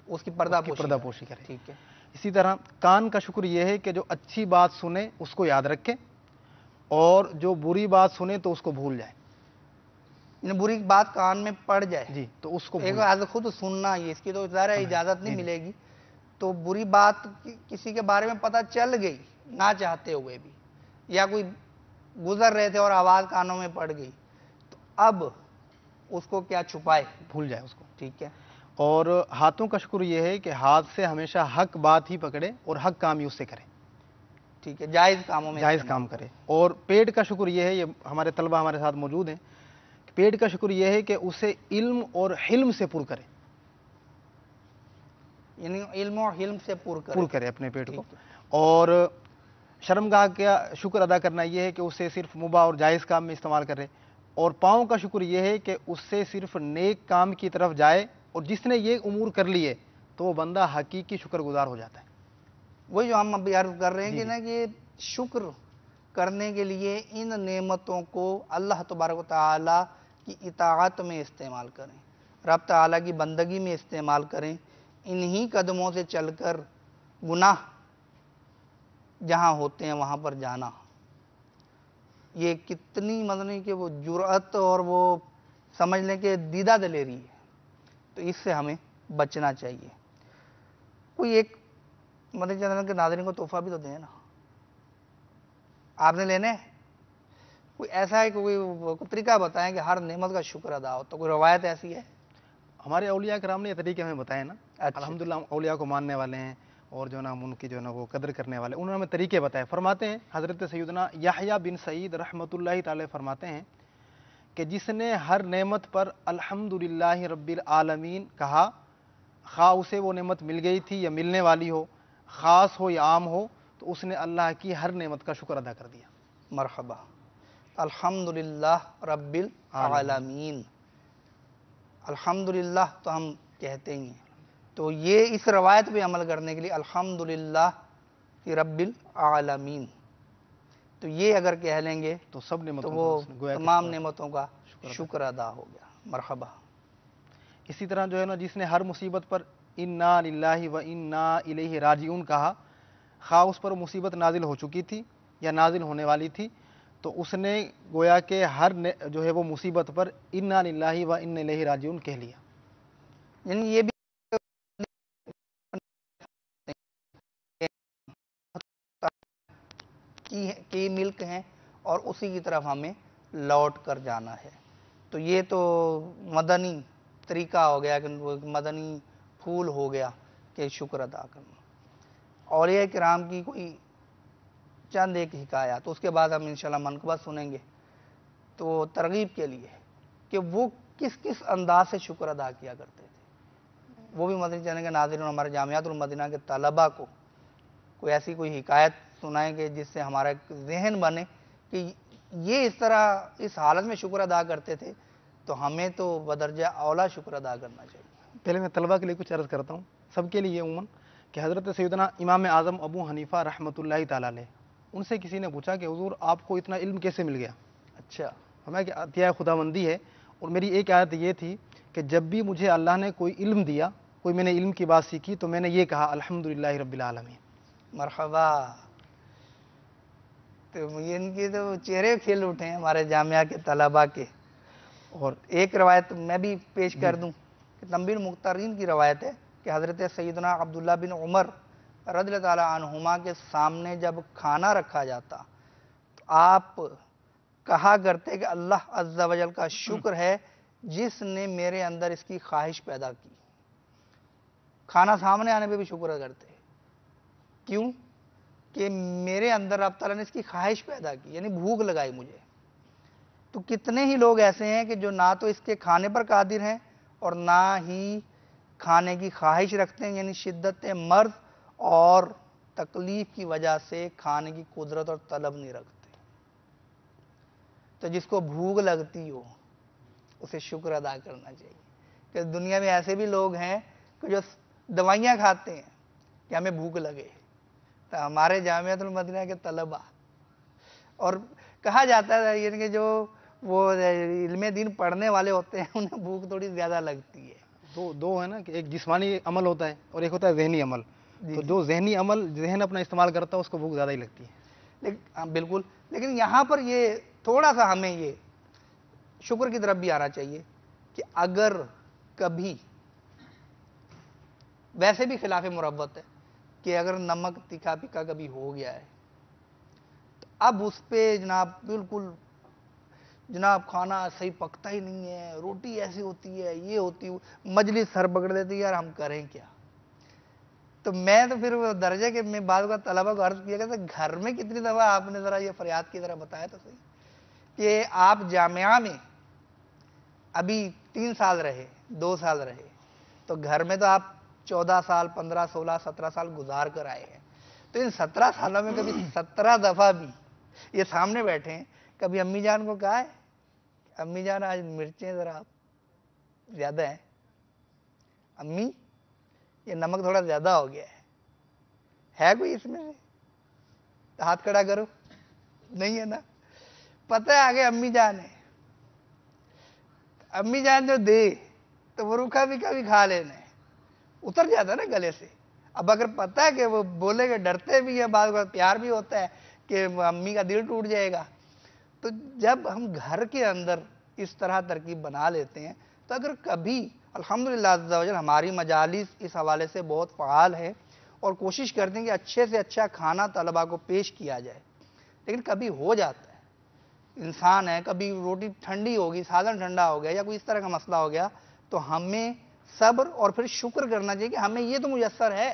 اس کی پردہ پوشی کرے۔ ٹھیک ہے۔ اسی طرح کان کا شکر یہ ہے کہ جو اچھی بات سنے اس کو یاد رکھے، اور جو بری بات سنے تو اس کو بھول جائے۔ یعنی بری بات کان میں پڑ جائے جی، تو اس کو ایک آج خود سننا ہی، اس کی تو ظاہر اجازت نہیں ملے گی، تو بری بات کسی کے بارے میں پتہ چل گئی نہ چاہتے ہوئے بھی، یا کوئی گزر رہے تھے اور آواز کانوں میں پڑ گئی، تو اب اس کو کیا چھپائے، بھول جائے اس کو۔ ٹھیک ہے۔ اور ہاتھوں کا شکر یہ ہے کہ ہاتھ سے ہمیشہ حق بات ہی پکڑے اور حق کام ہی اس سے کرے، ٹھیک ہے، جائز کاموں میں جائز کام کرے۔ اور پیٹ کا شکر یہ ہے، یہ ہمارے طلبہ ہمارے ساتھ موجود ہیں، پیٹ کا شکر یہ ہے کہ اسے علم اور حلم سے پر کرے، یعنی علم اور حلم سے پر کرے اپنے پیٹ کو۔ اور شرمگاہ کا شکر ادا کرنا یہ ہے کہ اسے صرف مباح اور جائز کام میں استعمال کرے۔ اور پاؤں کا شکر یہ ہے کہ اس سے صرف نیک کام کی طرف جائے، اور جس نے یہ امور کر لیے تو وہ بندہ حقیقی شکر گزار ہو جاتا ہے. وہی جو ہم ابھی عرض کر رہے ہیں کہ نا کہ شکر کرنے کے لیے ان نعمتوں کو اللہ تبارک و تعالیٰ کی اطاعت میں استعمال کریں، رب تعالیٰ کی بندگی میں استعمال کریں. انہی قدموں سے چل کر گناہ جہاں ہوتے ہیں وہاں پر جانا، یہ کتنی مدنی کہ وہ جرأت اور وہ سمجھ لیں کہ دیدہ دلیری ہے. تو اس سے ہمیں بچنا چاہیے. کوئی ایک مدنی چینل کے ناظرین کو تحفہ بھی تو دیں نا، آپ نے لینے کوئی ایسا ہے کوئی طریقہ بتائیں کہ ہر نعمت کا شکر ادا ہو. تو کوئی روایت ایسی ہے؟ ہمارے اولیاء کرام نے یہ طریقے ہمیں بتائے نا. اچھا. الحمدللہ ہم اولیاء کو ماننے والے ہیں اور جو نا ہم ان کی جو نا وہ قدر کرنے والے، انہوں نے ہمیں طریقے بتائے. فرماتے ہیں حضرت سیدنا یحییٰ بن سعید رحمۃ اللہ تعالی فرماتے ہیں کہ جس نے ہر نعمت پر الحمدللہ رب العالمین کہا، خواہ اسے وہ نعمت مل گئی تھی یا ملنے والی ہو، خاص ہو یا عام ہو، تو اس نے اللہ کی ہر نعمت کا شکر ادا کر دیا. مرحبا. الحمدللہ رب العالمین. الحمدللہ تو ہم کہتے ہی ہیں. تو یہ اس روایت پہ عمل کرنے کے لیے الحمدللہ رب العالمین، تو یہ اگر کہہ لیں گے تو سب تو نعمتوں وہ کا اس نے گویا کہ تمام نعمتوں کا شکر ادا ہو گیا. مرحبا. اسی طرح جو ہے نا جس نے ہر مصیبت پر انا للہ و انا الیہ راجعون کہا، خواہ اس پر مصیبت نازل ہو چکی تھی یا نازل ہونے والی تھی، تو اس نے گویا کہ ہر جو ہے وہ مصیبت پر انا للہ و انا الیہ راجعون کہہ لیا. یعنی یہ بھی کی ملک ہیں اور اسی کی طرف ہمیں لوٹ کر جانا ہے. تو یہ تو مدنی طریقہ ہو گیا کہ مدنی پھول ہو گیا کہ شکر ادا کرنا. اولیاء کرام کی کوئی چند ایک حکایات، تو اس کے بعد ہم انشاءاللہ منقبت سنیں گے تو ترغیب کے لیے کہ وہ کس کس انداز سے شکر ادا کیا کرتے تھے. وہ بھی مدنی چینل کے ناظرین اور ہمارے جامعات المدینہ کے طلباء کو کوئی ایسی کوئی حکایت سنائیں گے جس سے ہمارا ایک ذہن بنے کہ یہ اس طرح اس حالت میں شکر ادا کرتے تھے، تو ہمیں تو بدرجہ اولا شکر ادا کرنا چاہیے. پہلے میں طلبہ کے لیے کچھ عرض کرتا ہوں، سب کے لیے عموماً، کہ حضرت سیدنا امام اعظم ابو حنیفہ رحمۃ اللہ تعالیٰ علیہ، ان سے کسی نے پوچھا کہ حضور آپ کو اتنا علم کیسے مل گیا؟ اچھا. ہمیں کہ عطیہ خداوندی ہے. اور میری ایک عادت یہ تھی کہ جب بھی مجھے اللہ نے کوئی علم دیا، کوئی میں نے علم کی بات سیکھی، تو میں نے یہ کہا الحمدللہ رب العالمین. مرحبا. تو ان کے تو چہرے کھل اٹھے ہیں ہمارے جامعہ کے طلباء کے. اور ایک روایت میں بھی پیش کر دوں کہ تنبیہ المختارین کی روایت ہے کہ حضرت سیدنا عبداللہ بن عمر رضی اللہ تعالیٰ عنہما کے سامنے جب کھانا رکھا جاتا تو آپ کہا کرتے کہ اللہ عز و جل کا شکر ہے جس نے میرے اندر اس کی خواہش پیدا کی. کھانا سامنے آنے پہ بھی شکر کرتے. کیوں؟ کہ میرے اندر رب تعالیٰ نے اس کی خواہش پیدا کی، یعنی بھوک لگائی مجھے. تو کتنے ہی لوگ ایسے ہیں کہ جو نہ تو اس کے کھانے پر قادر ہیں اور نہ ہی کھانے کی خواہش رکھتے ہیں، یعنی شدت مرض اور تکلیف کی وجہ سے کھانے کی قدرت اور طلب نہیں رکھتے. تو جس کو بھوک لگتی ہو اسے شکر ادا کرنا چاہیے. کہ دنیا میں ایسے بھی لوگ ہیں کہ جو دوائیاں کھاتے ہیں کہ ہمیں بھوک لگے. تو ہمارے جامعۃ المدینہ کے طلباء، اور کہا جاتا ہے یعنی کہ جو وہ علم دین پڑھنے والے ہوتے ہیں انہیں بھوک تھوڑی زیادہ لگتی ہے. دو ہے نا کہ ایک جسمانی عمل ہوتا ہے اور ایک ہوتا ہے ذہنی عمل. تو جو ذہنی عمل ذہن اپنا استعمال کرتا ہے اس کو بھوک زیادہ ہی لگتی ہے. بالکل. لیکن یہاں پر یہ تھوڑا سا ہمیں یہ شکر کی طرف بھی آنا چاہیے کہ اگر کبھی ویسے بھی خلاف مروت ہے کہ اگر نمک تکھا پکا کبھی ہو گیا ہے تو اب اس پہ جناب بالکل جناب کھانا صحیح پکتا ہی نہیں ہے، روٹی ایسی ہوتی ہے، یہ ہوتی ہے، مجلس سر پکڑ دیتی ہے، یار ہم کریں کیا. تو میں تو پھر وہ درجے کے میں بعض کا طلبہ کو عرض کیا کہ گھر میں کتنی دفعہ آپ نے ذرا یہ فریاد کی طرح بتایا تو صحیح کہ آپ جامعہ میں ابھی 3 سال رہے، 2 سال رہے، تو گھر میں تو آپ 14 سال 15 16 17 سال گزار کر آئے ہیں. تو ان 17 سالوں میں کبھی 17 دفعہ بھی یہ سامنے بیٹھے ہیں، کبھی امی جان کو کہا ہے امی جان آج مرچیں ذرا زیادہ ہیں، امی یہ نمک تھوڑا زیادہ ہو گیا ہے کوئی اس میں سے؟ ہاتھ کھڑا کرو. نہیں ہے نا. پتہ ہے آگے امی جان ہے, امی جان جو دے تو وہ روکھا بھی کبھی کھا لینا ہے, اتر جاتا ہے نا گلے سے. اب اگر پتہ ہے کہ وہ بولے گا, ڈرتے بھی ہے, بعض اوقات پیار بھی ہوتا ہے کہ امی کا دل ٹوٹ جائے گا, تو جب ہم گھر کے اندر اس طرح ترکیب بنا لیتے ہیں تو اگر کبھی الحمدللہ عز و جل ہماری مجالس اس حوالے سے بہت فعال ہے اور کوشش کرتے ہیں کہ اچھے سے اچھا کھانا طلباء کو پیش کیا جائے, لیکن کبھی ہو جاتا ہے, انسان ہے, کبھی روٹی ٹھنڈی ہوگی, سالن ٹھنڈا ہو گیا یا کوئی اس طرح کا مسئلہ ہو گیا, تو ہمیں صبر اور پھر شکر کرنا چاہیے کہ ہمیں یہ تو میسر ہے.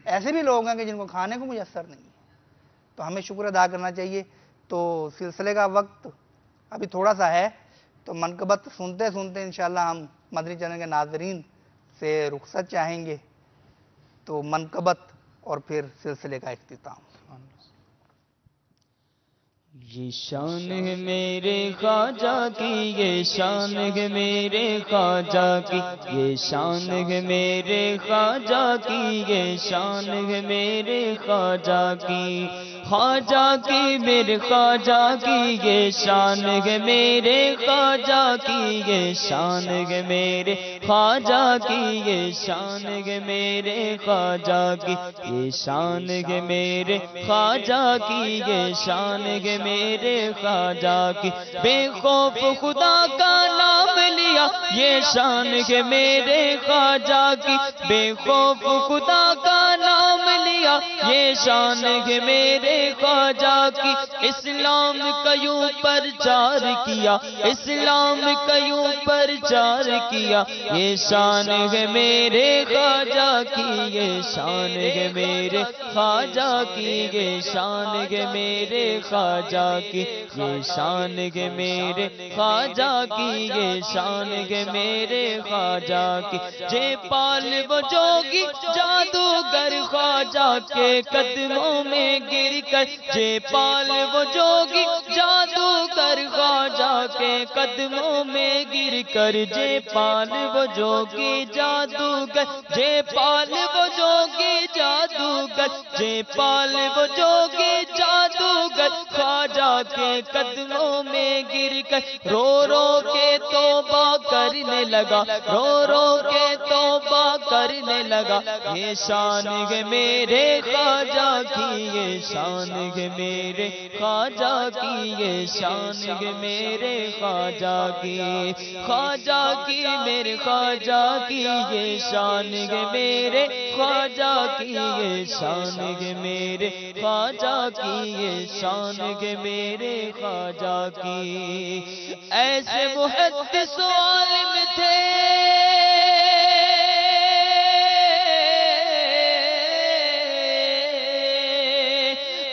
ایسے بھی لوگ ہیں کہ جن کو کھانے کو میسر نہیں ہے, تو ہمیں شکر ادا کرنا چاہیے. تو سلسلے کا وقت ابھی تھوڑا سا ہے, تو منقبت سنتے سنتے انشاءاللہ ہم مدنی چینل کے ناظرین سے رخصت چاہیں گے. تو منقبت اور پھر سلسلے کا اختتام. یہ شان ہے میرے خواجہ کی, یہ شان ہے میرے خواجہ کی, یہ شان ہے میرے خواجہ کی, یہ شان ہے میرے خواجہ کی, خواجہ کی میرے خواجہ کی, یہ شان ہے میرے خواجہ کی, یہ شان ہے میرے خواجہ کی, یہ شان ہے میرے خواجہ کی, یہ شان ہے میرے خواجہ کی, یہ شان ہے میرے خواجہ کی. بے خوف خدا کا نام لیا, یہ شان ہے میرے خواجہ کی, بے خوف خدا کا نام لیا, یہ شان ہے میرے خواجہ کی. اسلام کا یوں پرچار کیا, اسلام کا یوں پرچار کیا, یہ شان ہے میرے خواجہ کی, یہ شان ہے میرے خواجہ کی, یہ شان ہے میرے خواجہ کی, یہ شان ہے میرے خواجہ کی, یہ شان ہے میرے خواجہ کی. جے پال وہ جوگی جادوگر خواجہ کے قدموں میں گر کر, جے پال وہ جوگی جادوگر خواجہ کے قدموں میں گر کر, جے پال وہ جوگی جادوگر, جے پال وہ جوگی جادوگر, جے پال وہ جوگی جادوگر خواجہ کے قدموں میں گر کر رو رو کے توبہ کرنے لگا, رو رو کے توبہ کرنے لگا. یہ شان ہے میرے خواجہ کی, یہ شان ہے میرے خواجہ کی, یہ شان ہے میرے خواجہ کی, خواجہ کی میرے خواجہ کی, یہ شان ہے میرے خواجہ کی, یہ شان ہے میرے خواجہ کی, یہ شان ہے میرے خواجہ کی. ایسے محدث و عالم تھے,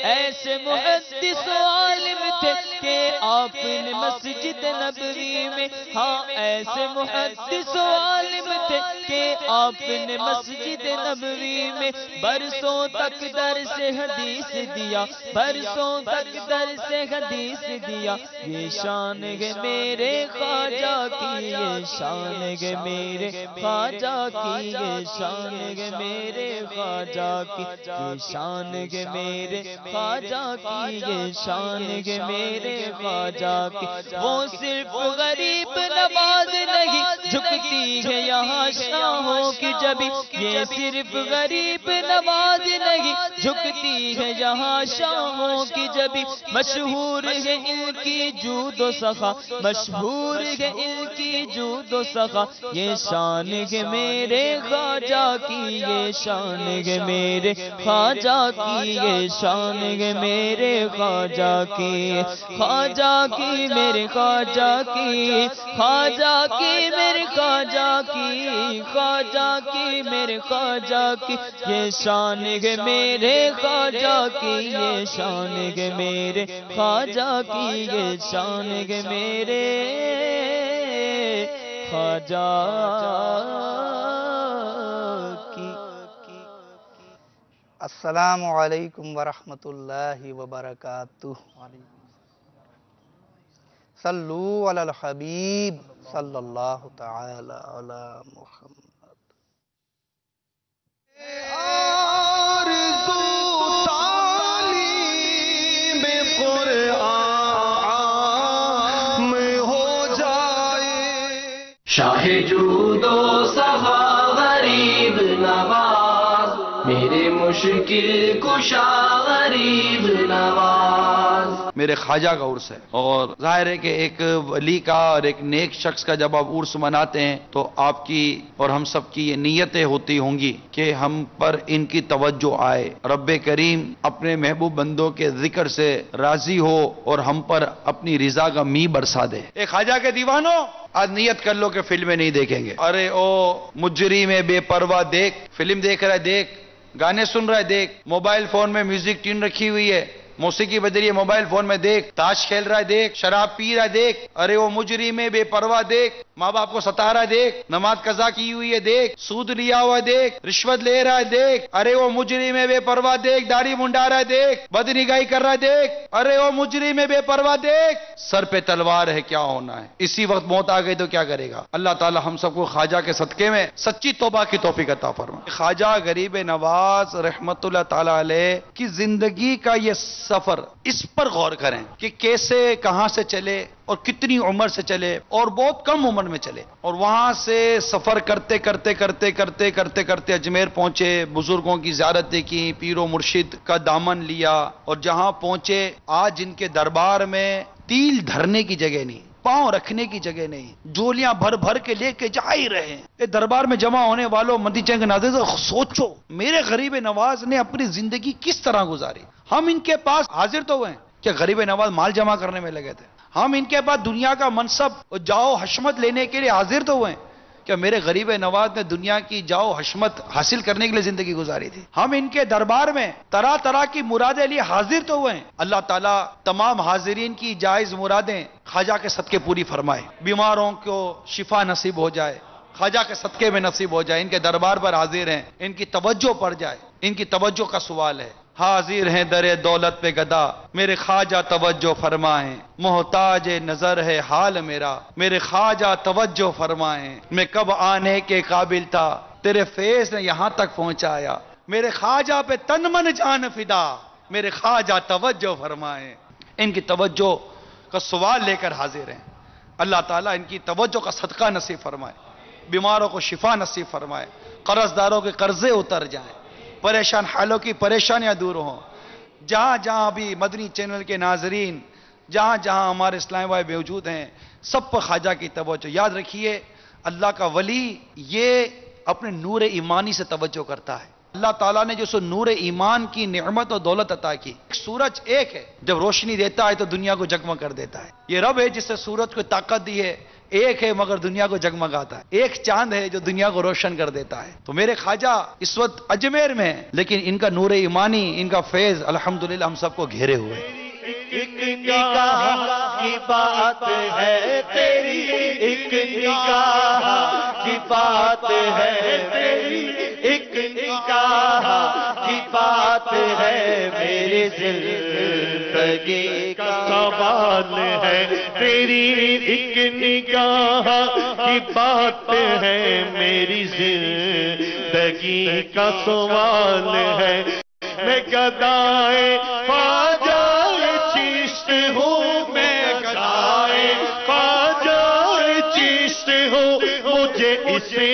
ایسے محدث و عالم تھے کہ آپ نے مسجد نبوی میں, ہاں ایسے محدث و عالم تھے کہ آپ نے مسجد نبوی میں برسوں تک درس حدیث دیا, برسوں تک درس حدیث دیا. یہ شان ہے میرے خواجہ کی, یہ شان ہے میرے خواجہ کی, یہ شان ہے میرے خواجہ کی, یہ شان ہے میرے خواجہ کی, یہ شان ہے میرے خواجہ کی. وہ صرف غریب نواز نہیں جھکتی ہے یہاں شاہوں کی جبی, یہ صرف غریب نواز نہیں جھکتی ہے یہاں شاہوں کی جبی. مشہور ہے ان کی جود و سخا, مشہور ہے ان کی جود و سخا. یہ شان ہے میرے خواجہ کی, یہ شان ہے میرے خواجہ کی, یہ شان ہے میرے خواجہ کی, خواجہ کی میرے خواجہ کی, خواجہ کی میرے خواجہ کی, خواجہ کی میرے خواجہ کی. یہ شان ہے میرے خواجہ کی, یہ شان ہے میرے خواجہ کی, یہ شان ہے میرے خواجہ کی. السلام علیکم ورحمۃ اللہ وبرکاتہ. صلو علی الحبیب صلی اللہ تعالی علی محمد. شاہ جود و سخا غریب نواز، میرے مشکل کشا غریب نواز۔ میرے خواجہ کا عرس ہے، اور ظاہر ہے کہ ایک ولی کا اور ایک نیک شخص کا جب آپ عرس مناتے ہیں تو آپ کی اور ہم سب کی یہ نیتیں ہوتی ہوں گی کہ ہم پر ان کی توجہ آئے، رب کریم اپنے محبوب بندوں کے ذکر سے راضی ہو اور ہم پر اپنی رضا کا می برسا دے۔ اے خواجہ کے دیوانوں، آج نیت کر لو کہ فلمیں نہیں دیکھیں گے۔ ارے او مجرم بے پرواہ دیکھ، فلم دیکھ رہا ہے دیکھ، گانے سن رہا ہے دیکھ، موبائل فون میں میوزک ٹیون رکھی ہوئی ہے، موسیقی بج رہی ہے موبائل فون میں دیکھ، تاش کھیل رہا ہے دیکھ، شراب پی رہا ہے دیکھ، ارے وہ مجرم بے پرواہ دیکھ، ماں باپ کو ستا رہا ہے دیکھ، نماز قضا کی ہوئی ہے دیکھ، سود لیا ہوا ہے دیکھ، رشوت لے رہا ہے دیکھ، ارے وہ مجرم بے پرواہ دیکھ، داڑھی منڈا رہا ہے دیکھ، بدنگاہی کر رہا ہے دیکھ، ارے وہ مجرم بے پرواہ دیکھ، سر پہ تلوار ہے کیا ہونا ہے، اسی وقت موت آ گئی تو کیا کرے گا؟ اللہ تعالی ہم سب کو خواجہ کے صدقے میں سچی توبہ کی توفیق عطا فرمائے۔ خواجہ غریب نواز رحمت اللہ تعالی علیہ کی زندگی کا یہ سفر، اس پر غور کریں کہ کیسے کہاں سے چلے اور کتنی عمر سے چلے، اور بہت کم عمر میں چلے، اور وہاں سے سفر کرتے کرتے کرتے کرتے کرتے کرتے اجمیر پہنچے، بزرگوں کی زیارتیں کی، پیر و مرشد کا دامن لیا، اور جہاں پہنچے آج ان کے دربار میں تیل دھرنے کی جگہ نہیں، پاؤں رکھنے کی جگہ نہیں، جولیاں بھر بھر کے لے کے جا ہی رہے ہیں۔ یہ دربار میں جمع ہونے والوں مدی چنگ ناظرین، سوچو میرے غریب نواز نے اپنی زندگی کس طرح گزاری۔ ہم ان کے پاس حاضر تو ہوئے کہ غریب نواز مال جمع کرنے میں لگے تھے، ہم ان کے پاس دنیا کا منصب اور جاؤ حشمت لینے کے لیے حاضر تو ہوئے کہ میرے غریب نواز نے دنیا کی جاؤ حشمت حاصل کرنے کے لیے زندگی گزاری تھی۔ ہم ان کے دربار میں طرح طرح کی مرادیں لیے حاضر تو ہوئے ہیں۔ اللہ تعالیٰ تمام حاضرین کی جائز مرادیں خواجہ کے صدقے پوری فرمائے، بیماروں کو شفا نصیب ہو جائے، خواجہ کے صدقے میں نصیب ہو جائے، ان کے دربار پر حاضر ہیں، ان کی توجہ پڑ جائے، ان کی توجہ کا سوال ہے۔ حاضر ہیں در دولت پہ گدا، میرے خواجہ توجہ فرمائیں، محتاج نظر ہے حال میرا، میرے خواجہ توجہ فرمائیں، میں کب آنے کے قابل تھا، تیرے فیض نے یہاں تک پہنچایا، میرے خواجہ پہ تن من جان فدا، میرے خواجہ توجہ فرمائیں۔ ان کی توجہ کا سوال لے کر حاضر ہیں، اللہ تعالیٰ ان کی توجہ کا صدقہ نصیب فرمائے، بیماروں کو شفا نصیب فرمائے، قرض داروں کے قرضے اتر جائیں، پریشان حالوں کی پریشانیاں دور ہوں۔ جہاں جہاں بھی مدنی چینل کے ناظرین، جہاں جہاں ہمارے اسلام بھائی موجود ہیں، سب پر خواجہ کی توجہ۔ یاد رکھیے اللہ کا ولی یہ اپنے نور ایمانی سے توجہ کرتا ہے۔ اللہ تعالیٰ نے جو سو نور ایمان کی نعمت اور دولت عطا کی، سورج ایک ہے، جب روشنی دیتا ہے تو دنیا کو جگمگ کر دیتا ہے۔ یہ رب ہے جس سے سورج کو طاقت دی ہے، ایک ہے مگر دنیا کو جگمگاتا ہے، ایک چاند ہے جو دنیا کو روشن کر دیتا ہے۔ تو میرے خواجہ اس وقت اجمیر میں ہیں، لیکن ان کا نور ایمانی، ان کا فیض الحمدللہ ہم سب کو گھیرے ہوئے۔ ایک نگاہ کی بات ہے تیری، ایک نگاہ کی بات ہے تیری، ایک نگاہ کی بات ہے میری زندگی کا سوال ہے تیری، ایک نگاہ کی بات ہے میری زندگی کا سوال ہے، میں گدائے خواجہ چیشت ہوں، میں گدائے خواجہ چیشت ہوں، مجھے اسے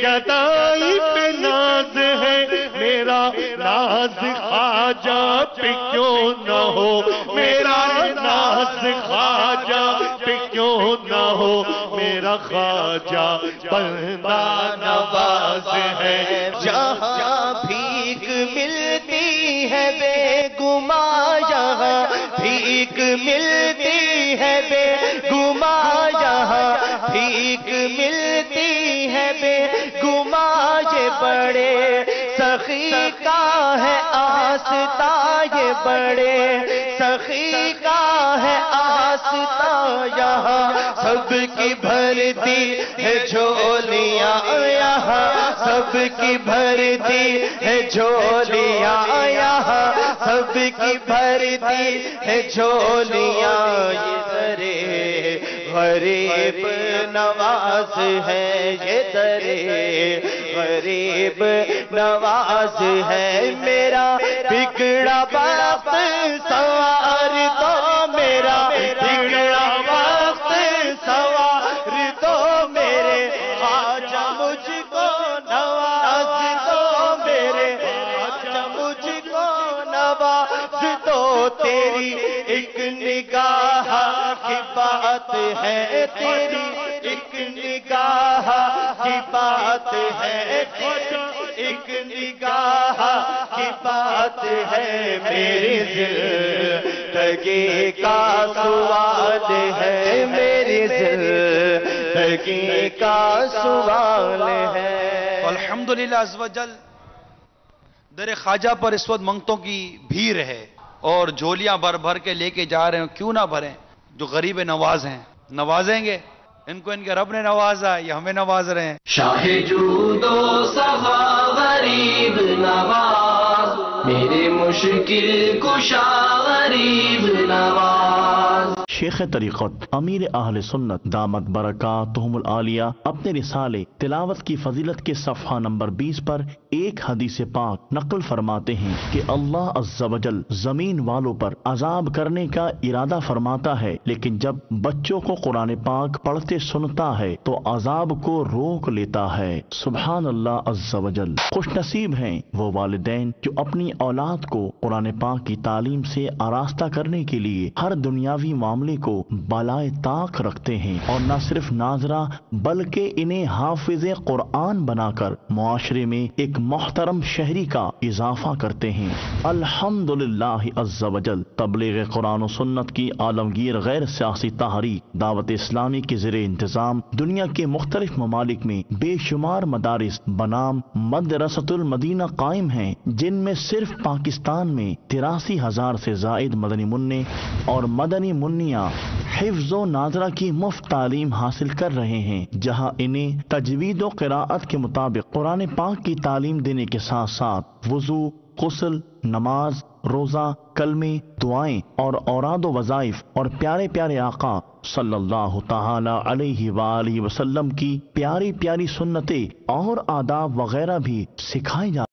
گدائی پہ ناز ہے، میرا ناز خواجہ پہ کیوں نہ ہو، میرا ناز خواجہ پہ کیوں نہ ہو، میرا خواجہ بندہ نواز ہے۔ جہاں بھیک ملتی ہے بے گماں، یہاں بھیک ملتی ہے بے گماں، یہاں بھیک ملتی ہے بے گماں، یہ بڑے سخی کا ہے آستا، یہ بڑے سخی کا ہے آستا، یہاں سب کی بھرتی ہے جھولیاں، یہاں سب کی بھرتی ہے جھولیاں، یہاں سب کی بھرتی ہے جھولیاں، یہ درے غریب نواز ہے، یہ در غریب نواز ہے، میرا بگڑا وقت سوار دو، میرا بگڑا وقت سوار دو، میرے خواجہ مجھ کو نواز دو، میرے خواجہ مجھ کو نواز دو، تیری ایک نگاہ کی بات ہے، تیری ایک نگاہ کی بات ہے، ایک نگاہ کی بات ہے، میری زندگی کا سوال ہے، میری زندگی کا سوال ہے۔ الحمدللہ عز و جل در خواجہ پر اس وقت منگتوں کی بھیڑ ہے اور جھولیاں بھر بھر کے لے کے جا رہے ہیں، کیوں نہ بھریں؟ جو غریب نواز ہیں نوازیں گے، ان کو ان کے رب نے نوازا یا ہمیں نواز رہے ہیں؟ شاہ جود و سخا غریب نواز، میرے مشکل کشا غریب نواز۔ شیخ طریقت امیر اہل سنت دامت برکاتہم العالیہ اپنے رسالے تلاوت کی فضیلت کے صفحہ نمبر 20 پر ایک حدیث پاک نقل فرماتے ہیں کہ اللہ عز و جل زمین والوں پر عذاب کرنے کا ارادہ فرماتا ہے، لیکن جب بچوں کو قرآن پاک پڑھتے سنتا ہے تو عذاب کو روک لیتا ہے۔ سبحان اللہ عز و جل۔ خوش نصیب ہیں وہ والدین جو اپنی اولاد کو قرآن پاک کی تعلیم سے آراستہ کرنے کے لیے ہر دنیاوی معاملے کو بالائے طاق رکھتے ہیں، اور نہ صرف ناظرہ بلکہ انہیں حافظ قرآن بنا کر معاشرے میں ایک محترم شہری کا اضافہ کرتے ہیں۔ الحمدللہ عز و جل تبلیغ قرآن و سنت کی عالمگیر غیر سیاسی تحریک دعوت اسلامی کے زیر انتظام دنیا کے مختلف ممالک میں بے شمار مدارس بنام مدرسۃ المدینہ قائم ہیں، جن میں صرف پاکستان میں 83,000 سے زائد مدنی منع اور مدنی منیاں حفظ و ناظرہ کی مفت تعلیم حاصل کر رہے ہیں، جہاں انہیں تجوید و قراءت کے مطابق قرآن پاک کی تعلیم دینے کے ساتھ ساتھ وضو، غسل، نماز، روزہ، کلمے، دعائیں اور اوراد و وظائف اور پیارے پیارے آقا صلی اللہ تعالی علیہ وآلہ وسلم کی پیاری پیاری سنتیں اور آداب وغیرہ بھی سکھائے جاتے ہیں۔